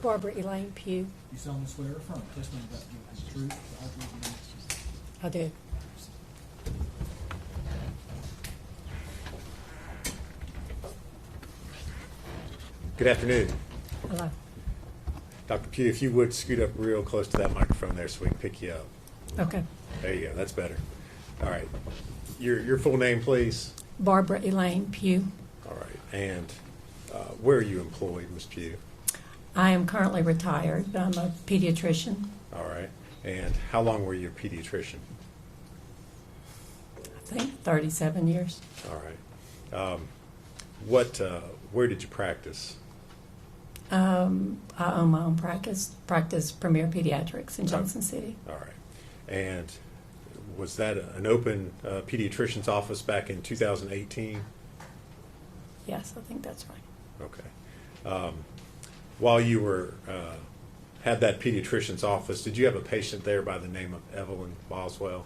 Barbara Elaine Pugh. You solemnly swear or affirm the testimony about to give is the truth, the whole truth, and nothing but the truth. I do. Good afternoon. Hello. Dr. Pugh, if you would scoot up real close to that microphone there so we can pick you up. Okay. There you go. That's better. All right. Your full name, please. Barbara Elaine Pugh. All right. And where are you employed, Ms. Pugh? I am currently retired. I'm a pediatrician. All right. And how long were you a pediatrician? I think 37 years. All right. Where did you practice? I own my own practice Premier Pediatrics in Johnson City. All right. And was that an open pediatrician's office back in 2018? Yes, I think that's right. Okay. While you were had that pediatrician's office, did you have a patient there by the name of Evelyn Boswell?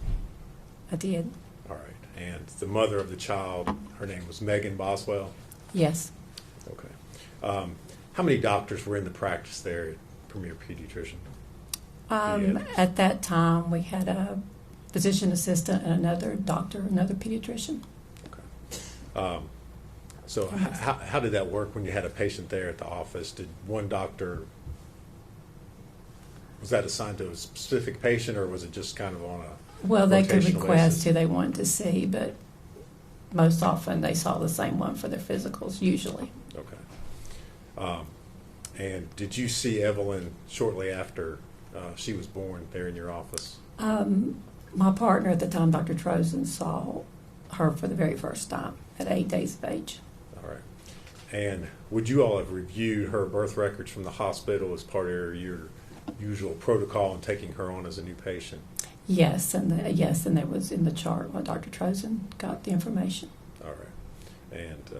I did. All right. And the mother of the child, her name was Megan Boswell? Yes. Okay. How many doctors were in the practice there at Premier Pediatrician? At that time, we had a physician assistant and another doctor, another pediatrician. Okay. So how did that work when you had a patient there at the office? Did one doctor, was that assigned to a specific patient, or was it just kind of on a Well, they could rotational request basis? who they wanted to see, but most often they saw the same one for their physicals, usually. Okay. And did you see Evelyn shortly after she was born there in your office? My partner at the time, Dr. Trozen, saw her for the very first time at 8 days of age. All right. And would you all have reviewed her birth records from the hospital as part of your usual protocol in taking her on as a new patient? Yes, and that was in the chart when Dr. Trozen got the information. All right. And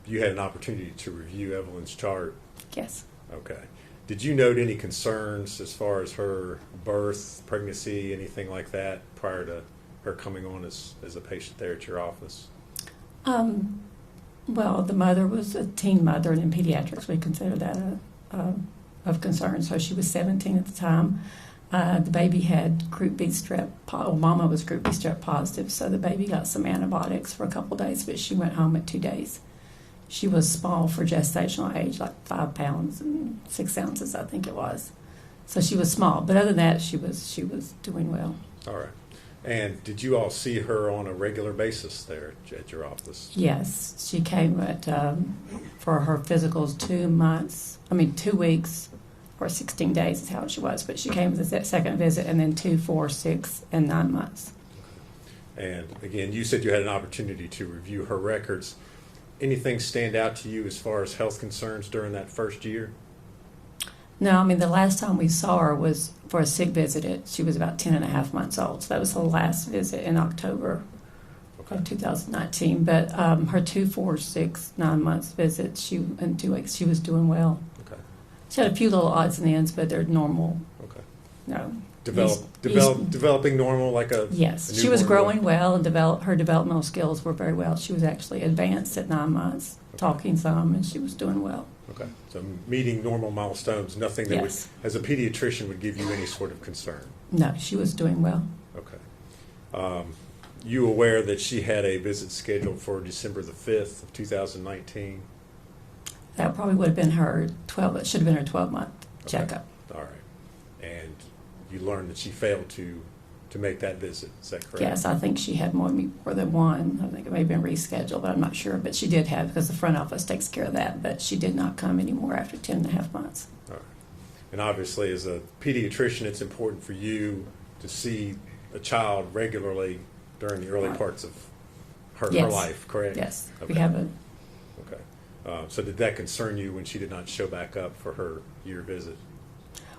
you had an opportunity to review Evelyn's chart? Yes. Okay. Did you note any concerns as far as her birth, pregnancy, anything like that prior to her coming on as a patient there at your office? Well, the mother was a teen mother, and in pediatrics we consider that of concern. So she was 17 at the time. The baby had group B strep. Mama was group B strep positive, so the baby got some antibiotics for a couple of days, but she went home at 2 days. She was small for gestational age, like 5 pounds and 6 ounces, I think it was. So she was small, but other than that, she was doing well. All right. And did you all see her on a regular basis there at your office? Yes, she came for her physicals 2 weeks or 16 days is how she was, but she came for the second visit, and then 2, 4, 6, and 9 months. And again, you said you had an opportunity to review her records. Anything stand out to you as far as health concerns during that first year? No, I mean, the last time we saw her was for a sick visit. She was about 10 and a half months old. So that was the last visit in October of 2019. But her 2, 4, 6, 9 months visits, in 2 weeks, she was doing well. Okay. She had a few little odds and ends, but they're normal. Okay. No. Developing normal like a Yes, a she was newborn growing would? well, and her developmental skills were very well. She was actually advanced at 9 months, talking some, and she was doing well. Okay. So meeting normal milestones, nothing that Yes. would, as a pediatrician, would give you any sort of concern. No, she was doing well. Okay. You aware that she had a visit scheduled for December the 5th of 2019? That probably would have been it should have been her 12-month checkup. All right. And you learned that she failed to make that visit. Is that correct? Yes, I think she had more than one. I think it may have been rescheduled, but I'm not sure. But she did have, because the front office takes care of that, but she did not come anymore after 10 and a half months. All right. And obviously, as a pediatrician, it's important for you to see a child regularly during the early parts of her life, correct? Yes. Okay. We have Okay. So did that concern you when she did not show back up for her year visit?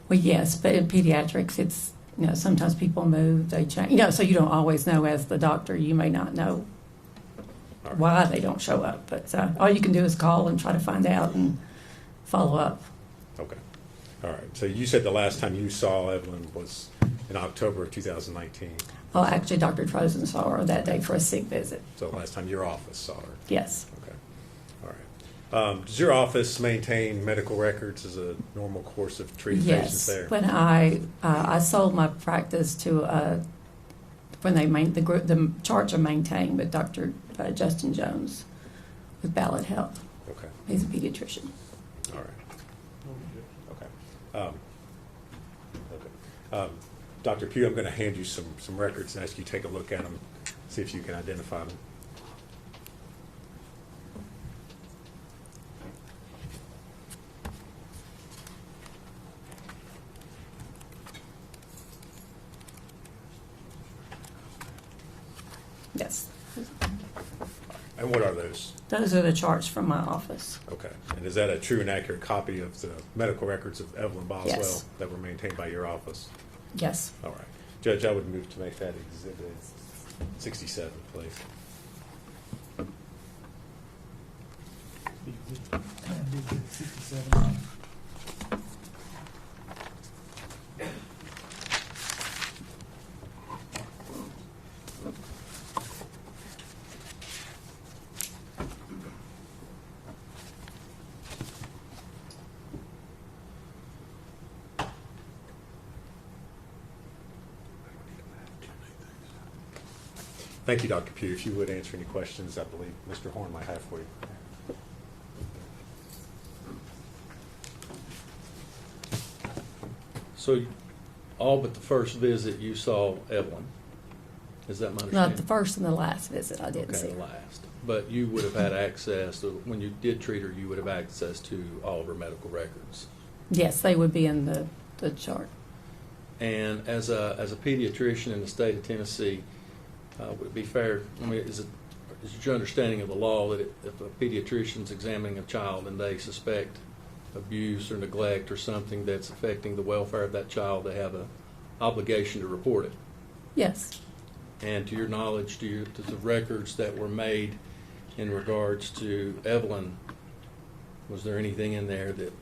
well, yes, but in pediatrics, it's, sometimes people move, they change, so you don't always know as the doctor. You may not know why they don't show up, but all you can do is call and try to find out and follow up. Okay. All right. So you said the last time you saw Evelyn was in October of 2019. Well, actually, Dr. Trozen saw her that day for a sick visit. So the last time your office saw her. Yes. Okay. All Does your office maintain medical records as a normal course of treating patients Yes. there? When I sold my practice to when the charge are maintained with Dr. Justin Jones with Ballot Health. Okay, He's a pediatrician. all right. Okay. Dr. Pugh, I'm going to hand you some records and ask you to take a look at them, see if you can identify them. Yes. And what are those? Those are the charts from my office. Okay. And is that a true and accurate copy of the medical records of Evelyn Boswell Yes. that were maintained by your office? Yes. All right. Judge, I would move to make that exhibit 67, please. Exhibit 67. Thank you, Dr. Pugh. If you would answer any questions, I believe Mr. Horn might have for you. So, all but the first visit, you saw Evelyn. Is that my understanding? Not the first and the last visit, I didn't see Okay, her. last. But you would have had access, so when you did treat her, you would have access to all of her medical records. Yes, they would be in the chart. And as a pediatrician in the state of Tennessee, would it be fair, I mean, is it your understanding of the law that if a pediatrician's examining a child and they suspect abuse or neglect or something that's affecting the welfare of that child, they have an obligation to report it? Yes. And to your knowledge, to the records that were made in regards to Evelyn, was there anything in there that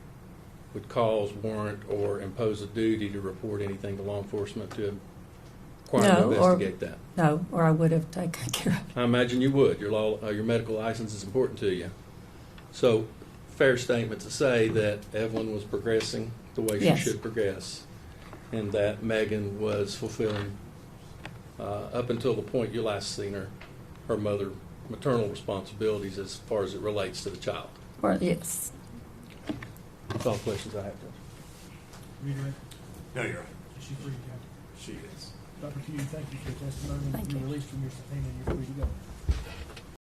would cause, warrant, or impose a duty to report anything to law enforcement to require to investigate that? No, or I would have taken care of it. I imagine you would. Your medical license is important to you. So, fair statement to say that Evelyn was progressing the way she Yes. should progress, and that Megan was fulfilling, up until the point you last seen her, her maternal responsibilities as far as it relates to the child. Or, yes. That's all the questions I have, Judge. Reiterate. No, you're right. Is she free to go? She is. Dr. Pugh, thank you for your testimony. Thank You're you. released from your subpoena and you're free to go.